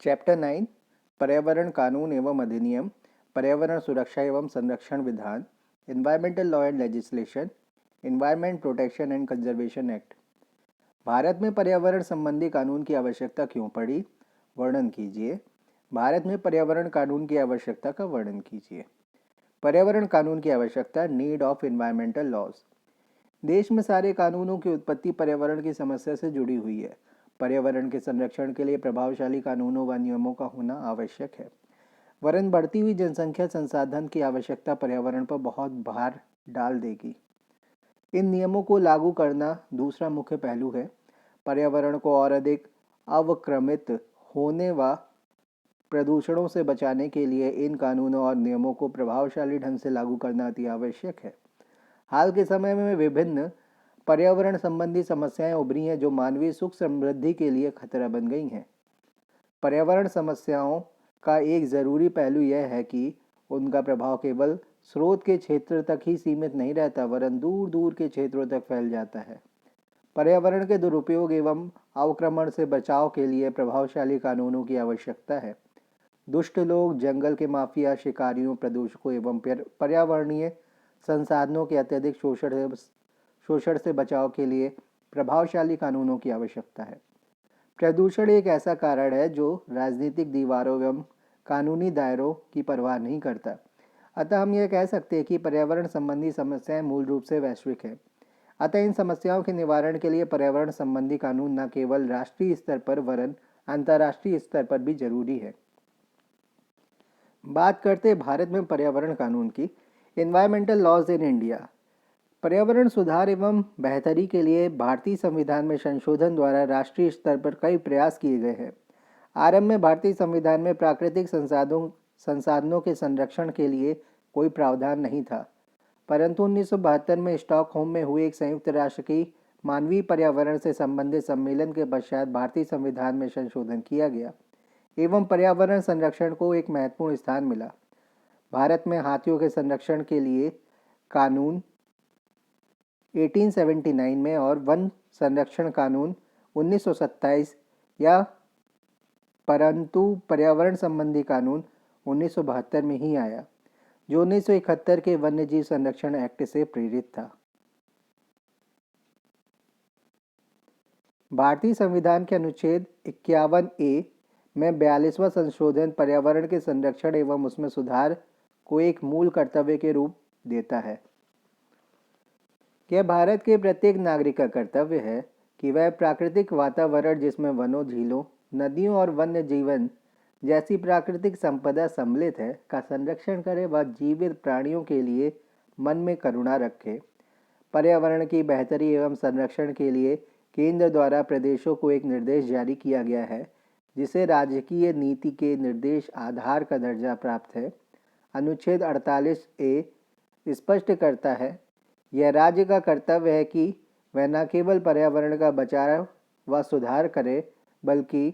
Chapter 9 पर्यावरण कानून एवं अधिनियम, पर्यावरण सुरक्षा एवं संरक्षण विधान, environmental law and legislation, environment protection and conservation act. Bharat में पर्यावरण संबंधी कानून की आवश्यकता क्यों पड़ी? वर्णन कीजिए। भारत में पर्यावरण कानून की आवश्यकता का वर्णन कीजिए। पर्यावरण कानून की आवश्यकता, नीड ऑफ एनवायरमेंटल लॉज। देश में सारे कानूनों की उत्पत्ति पर्यावरण की समस्या से जुड़ी हुई है। पर्यावरण के संरक्षण के लिए प्रभावशाली कानूनों व नियमों का होना आवश्यक है। वरन बढ़ती हुई जनसंख्या संसाधन की आवश्यकता पर्यावरण पर बहुत भार डाल देगी। इन नियमों को लागू करना दूसरा मुख्य पहलू है। पर्यावरण को और अधिक अवक्रमित होने व प्रदूषणों से बचाने के लिए इन कानूनों और नियमों को प्रभावशाली ढंग से लागू करना अति आवश्यक है। हाल के समय में विभिन्न पर्यावरण संबंधी समस्याएं उभरी हैं जो मानवीय सुख समृद्धि के लिए खतरा बन गई हैं। पर्यावरण समस्याओं का एक ज़रूरी पहलू यह है कि उनका प्रभाव केवल स्रोत के क्षेत्र तक ही सीमित नहीं रहता, वरन दूर दूर के क्षेत्रों तक फैल जाता है। पर्यावरण के दुरुपयोग एवं अवक्रमण से बचाव के लिए प्रभावशाली कानूनों की आवश्यकता है। दुष्ट लोग, जंगल के माफिया, शिकारियों, प्रदूषकों एवं पर्यावरणीय संसाधनों के अत्यधिक शोषण से बचाव के लिए प्रभावशाली कानूनों की आवश्यकता है। प्रदूषण एक ऐसा कारण है जो राजनीतिक दीवारों एवं कानूनी दायरों की परवाह नहीं करता। अतः हम यह कह सकते हैं कि पर्यावरण संबंधी समस्याएं मूल रूप से वैश्विक है। अतः इन समस्याओं के निवारण के लिए पर्यावरण संबंधी कानून न केवल राष्ट्रीय स्तर पर वरन अंतर्राष्ट्रीय स्तर पर भी जरूरी है। बात करते हैं भारत में पर्यावरण कानून की। Environmental laws in India. पर्यावरण सुधार एवं बेहतरी के लिए भारतीय संविधान में संशोधन द्वारा राष्ट्रीय स्तर पर कई प्रयास किए गए हैं। आरंभ में भारतीय संविधान में प्राकृतिक संसाधनों के संरक्षण के लिए कोई प्रावधान नहीं था, परंतु 1972 में स्टॉकहोम में हुए एक संयुक्त राष्ट्र की मानवीय पर्यावरण से संबंधित सम्मेलन के पश्चात भारतीय संविधान में संशोधन किया गया एवं पर्यावरण संरक्षण को एक महत्वपूर्ण स्थान मिला। भारत में हाथियों के संरक्षण के लिए कानून 1879 में और वन संरक्षण कानून 1927 या परंतु पर्यावरण संबंधी कानून 1972 में ही आया, जो 1971 के वन्यजीव संरक्षण एक्ट से प्रेरित था। भारतीय संविधान के अनुच्छेद 51A में 42वां संशोधन पर्यावरण के संरक्षण एवं उसमें सुधार को एक मूल कर्तव्य के रूप देता है। यह भारत के प्रत्येक नागरिक का कर्तव्य है कि वह प्राकृतिक वातावरण, जिसमें वनों, झीलों, नदियों और वन्य जीवन जैसी प्राकृतिक संपदा सम्मिलित है, का संरक्षण करे व जीवित प्राणियों के लिए मन में करुणा रखे। पर्यावरण की बेहतरी एवं संरक्षण के लिए केंद्र द्वारा प्रदेशों को एक निर्देश जारी किया गया है, जिसे राजकीय नीति के निर्देश आधार का दर्जा प्राप्त है। अनुच्छेद 48A स्पष्ट करता है, यह राज्य का कर्तव्य है कि वह न केवल पर्यावरण का बचाव व सुधार करे, बल्कि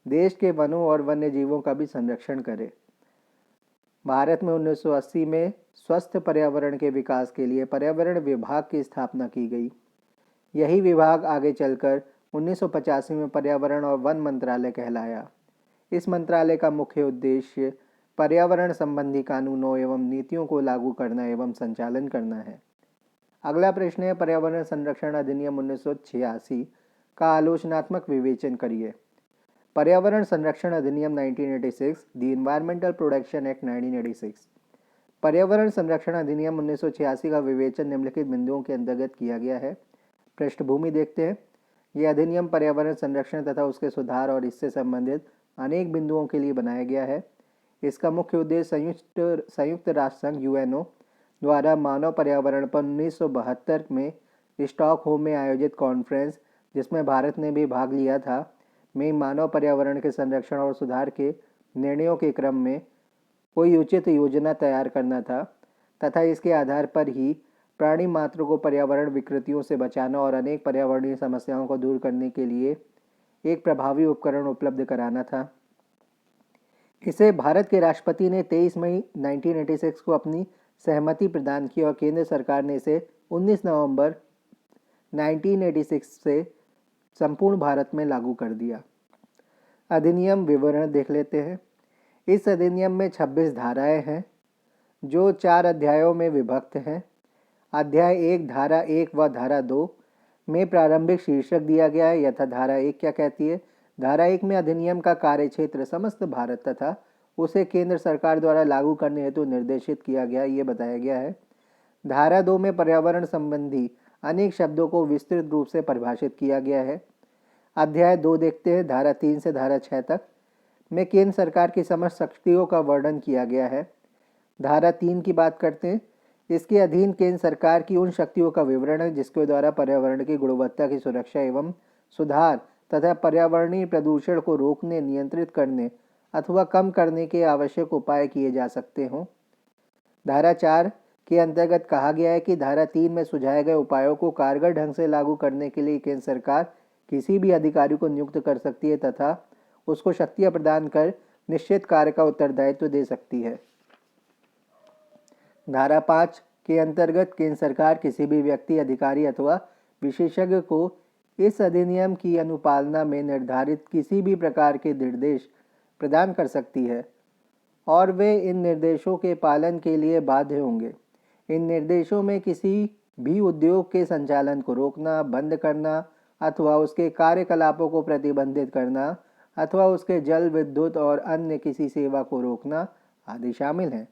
देश के वनों और वन्य जीवों का भी संरक्षण करे। भारत में 1980 में स्वस्थ पर्यावरण के विकास के लिए पर्यावरण विभाग की स्थापना की गई। यही विभाग आगे चलकर 1985 में पर्यावरण और वन मंत्रालय कहलाया। इस मंत्रालय का मुख्य उद्देश्य पर्यावरण संबंधी कानूनों एवं नीतियों को लागू करना एवं संचालन करना है। अगला प्रश्न है, पर्यावरण संरक्षण अधिनियम 1986 का आलोचनात्मक विवेचन करिए। पर्यावरण संरक्षण अधिनियम 1986, द एनवायरमेंटल प्रोटेक्शन एक्ट 1986। पर्यावरण संरक्षण अधिनियम 1986 का विवेचन निम्नलिखित बिंदुओं के अंतर्गत किया गया है। पृष्ठभूमि देखते हैं। यह अधिनियम पर्यावरण संरक्षण तथा उसके सुधार और इससे संबंधित अनेक बिंदुओं के लिए बनाया गया है। इसका मुख्य उद्देश्य संयुक्त राष्ट्र संघ यूएनओ द्वारा मानव पर्यावरण पर 1972 में स्टॉकहोम में आयोजित कॉन्फ्रेंस, जिसमें भारत ने भी भाग लिया था, में मानव पर्यावरण के संरक्षण और सुधार के निर्णयों के क्रम में कोई उचित योजना तैयार करना था तथा इसके आधार पर ही प्राणी मात्र को पर्यावरण विकृतियों से बचाना और अनेक पर्यावरणीय समस्याओं को दूर करने के लिए एक प्रभावी उपकरण उपलब्ध कराना था। इसे भारत के राष्ट्रपति ने 23 मई 1986 को अपनी सहमति प्रदान की और केंद्र सरकार ने इसे 19 नवंबर 1986 से संपूर्ण भारत में लागू कर दिया। अधिनियम विवरण देख लेते हैं। इस अधिनियम में 26 धाराएं हैं जो 4 अध्यायों में विभक्त हैं। अध्याय 1 धारा 1 व धारा 2 में प्रारंभिक शीर्षक दिया गया है यथा धारा 1 क्या कहती है। धारा 1 में अधिनियम का कार्यक्षेत्र समस्त भारत तथा उसे केंद्र सरकार द्वारा लागू करने हेतु निर्देशित किया गया ये बताया गया है। धारा 2 में पर्यावरण संबंधी अनेक शब्दों को विस्तृत रूप से परिभाषित किया गया है। अध्याय 2 देखते हैं। धारा 3 से धारा 6 तक में केंद्र सरकार की समस्त शक्तियों का वर्णन किया गया है। धारा 3 की बात करते हैं। इसके अधीन केंद्र सरकार की उन शक्तियों का विवरण है जिसके द्वारा पर्यावरण की गुणवत्ता की सुरक्षा एवं सुधार तथा पर्यावरणीय प्रदूषण को रोकने, नियंत्रित करने अथवा कम करने के आवश्यक उपाय किए जा सकते हों। धारा 4 के अंतर्गत कहा गया है कि धारा 3 में सुझाए गए उपायों को कारगर ढंग से लागू करने के लिए केंद्र सरकार किसी भी अधिकारी को नियुक्त कर सकती है तथा उसको शक्तियां प्रदान कर निश्चित कार्य का उत्तरदायित्व दे सकती है। धारा 5 के अंतर्गत केंद्र सरकार किसी भी व्यक्ति, अधिकारी अथवा विशेषज्ञ को इस अधिनियम की अनुपालना में निर्धारित किसी भी प्रकार के निर्देश प्रदान कर सकती है और वे इन निर्देशों के पालन के लिए बाध्य होंगे। इन निर्देशों में किसी भी उद्योग के संचालन को रोकना, बंद करना अथवा उसके कार्यकलापों को प्रतिबंधित करना अथवा उसके जल, विद्युत और अन्य किसी सेवा को रोकना आदि शामिल हैं।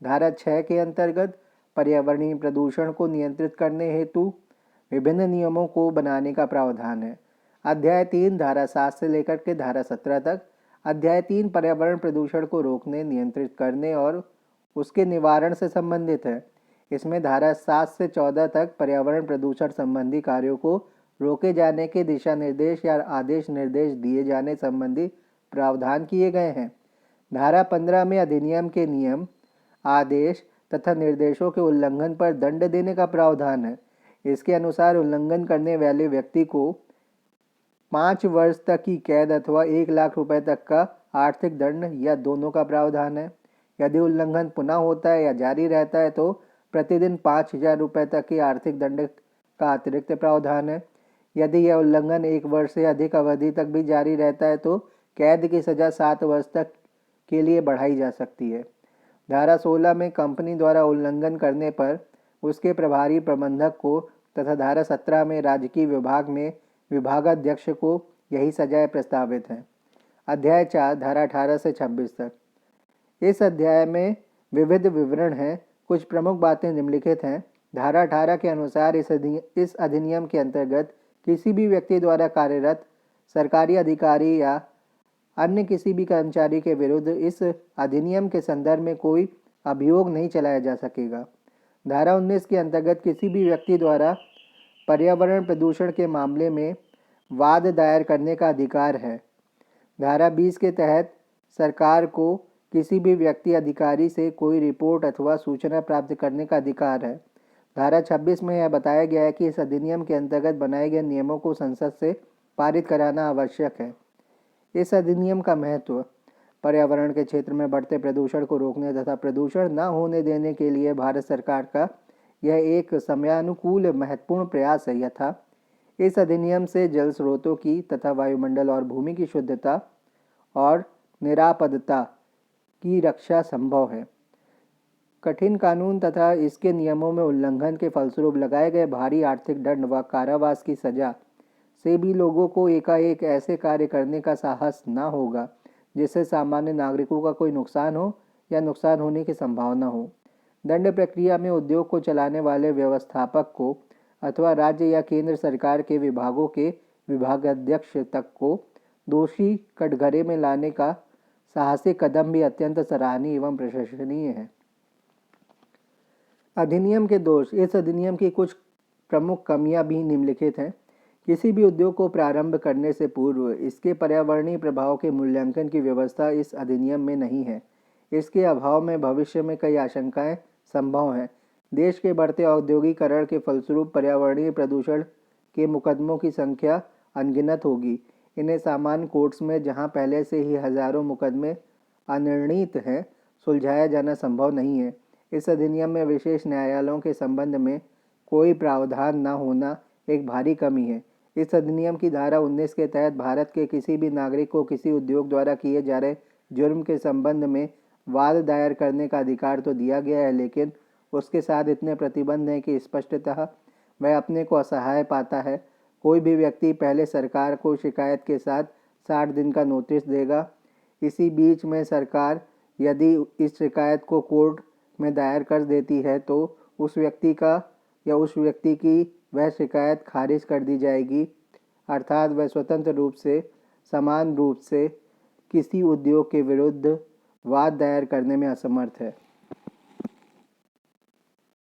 धारा 6 के अंतर्गत पर्यावरणीय प्रदूषण को नियंत्रित करने हेतु विभिन्न नियमों को बनाने का प्रावधान है। अध्याय 3 धारा 7 से लेकर के धारा 17 तक। अध्याय 3 पर्यावरण प्रदूषण को रोकने, नियंत्रित करने और उसके निवारण से संबंधित है। इसमें धारा 7 से 14 तक पर्यावरण प्रदूषण संबंधी कार्यों को रोके जाने के दिशा निर्देश या आदेश निर्देश दिए जाने संबंधी प्रावधान किए गए हैं। धारा 15 में अधिनियम के नियम, आदेश तथा निर्देशों के उल्लंघन पर दंड देने का प्रावधान है। इसके अनुसार उल्लंघन करने वाले व्यक्ति को 5 वर्ष तक की कैद अथवा 1 लाख रुपए तक का आर्थिक दंड या दोनों का प्रावधान है। यदि उल्लंघन पुनः होता है या जारी रहता है तो प्रतिदिन 5,000 रुपए तक की आर्थिक दंड का अतिरिक्त प्रावधान है। यदि यह उल्लंघन 1 वर्ष से अधिक अवधि तक भी जारी रहता है तो कैद की सजा 7 वर्ष तक के लिए बढ़ाई जा सकती है। धारा 16 में कंपनी द्वारा उल्लंघन करने पर उसके प्रभारी प्रबंधक को तथा धारा 17 में राजकीय विभाग में विभागाध्यक्ष को यही सजाएं प्रस्तावित हैं। अध्याय 4 धारा 18 से 26 तक। इस अध्याय में विविध विवरण हैं। कुछ प्रमुख बातें निम्नलिखित हैं। धारा 18 के अनुसार इस अधिनियम के अंतर्गत किसी भी व्यक्ति द्वारा कार्यरत सरकारी अधिकारी या अन्य किसी भी कर्मचारी के विरुद्ध इस अधिनियम के संदर्भ में कोई अभियोग नहीं चलाया जा सकेगा। धारा 19 के अंतर्गत किसी भी व्यक्ति द्वारा पर्यावरण प्रदूषण के मामले में वाद दायर करने का अधिकार है। धारा 20 के तहत सरकार को किसी भी व्यक्ति, अधिकारी से कोई रिपोर्ट अथवा सूचना प्राप्त करने का अधिकार है। धारा 26 में यह बताया गया है कि इस अधिनियम के अंतर्गत बनाए गए नियमों को संसद से पारित कराना आवश्यक है। इस अधिनियम का महत्व पर्यावरण के क्षेत्र में बढ़ते प्रदूषण को रोकने तथा प्रदूषण न होने देने के लिए भारत सरकार का यह एक समयानुकूल महत्वपूर्ण प्रयास है। यथा इस अधिनियम से जल स्रोतों की तथा वायुमंडल और भूमि की शुद्धता और निरापदता की रक्षा संभव है। कठिन कानून तथा इसके नियमों में उल्लंघन के फलस्वरूप लगाए गए भारी आर्थिक दंड व कारावास की सजा से भी लोगों को एकाएक ऐसे कार्य करने का साहस न होगा जिससे सामान्य नागरिकों का कोई नुकसान हो या नुकसान होने की संभावना हो। दंड प्रक्रिया में उद्योग को चलाने वाले व्यवस्थापक को अथवा राज्य या केंद्र सरकार के विभागों के विभागाध्यक्ष तक को दोषी कटघरे में लाने का साहसिक कदम भी अत्यंत सराहनीय एवं प्रशंसनीय है। अधिनियम के दोष। इस अधिनियम की कुछ प्रमुख कमियां भी निम्नलिखित हैं। किसी भी उद्योग को प्रारंभ करने से पूर्व इसके पर्यावरणीय प्रभाव के मूल्यांकन की व्यवस्था इस अधिनियम में नहीं है। इसके अभाव में भविष्य में कई आशंकाएं संभव हैं। देश के बढ़ते औद्योगिकरण के फलस्वरूप पर्यावरणीय प्रदूषण के मुकदमों की संख्या अनगिनत होगी। इन्हें सामान्य कोर्ट्स में, जहां पहले से ही हजारों मुकदमे अनिर्णीत हैं, सुलझाया जाना संभव नहीं है। इस अधिनियम में विशेष न्यायालयों के संबंध में कोई प्रावधान न होना एक भारी कमी है। इस अधिनियम की धारा 19 के तहत भारत के किसी भी नागरिक को किसी उद्योग द्वारा किए जा रहे जुर्म के संबंध में वाद दायर करने का अधिकार तो दिया गया है, लेकिन उसके साथ इतने प्रतिबंध हैं कि स्पष्टतः वह अपने को असहाय पाता है। कोई भी व्यक्ति पहले सरकार को शिकायत के साथ 60 दिन का नोटिस देगा। इसी बीच में सरकार यदि इस शिकायत को कोर्ट में दायर कर देती है तो उस व्यक्ति का या उस व्यक्ति की वह शिकायत खारिज कर दी जाएगी, अर्थात वह स्वतंत्र रूप से समान रूप से किसी उद्योग के विरुद्ध वाद दायर करने में असमर्थ है।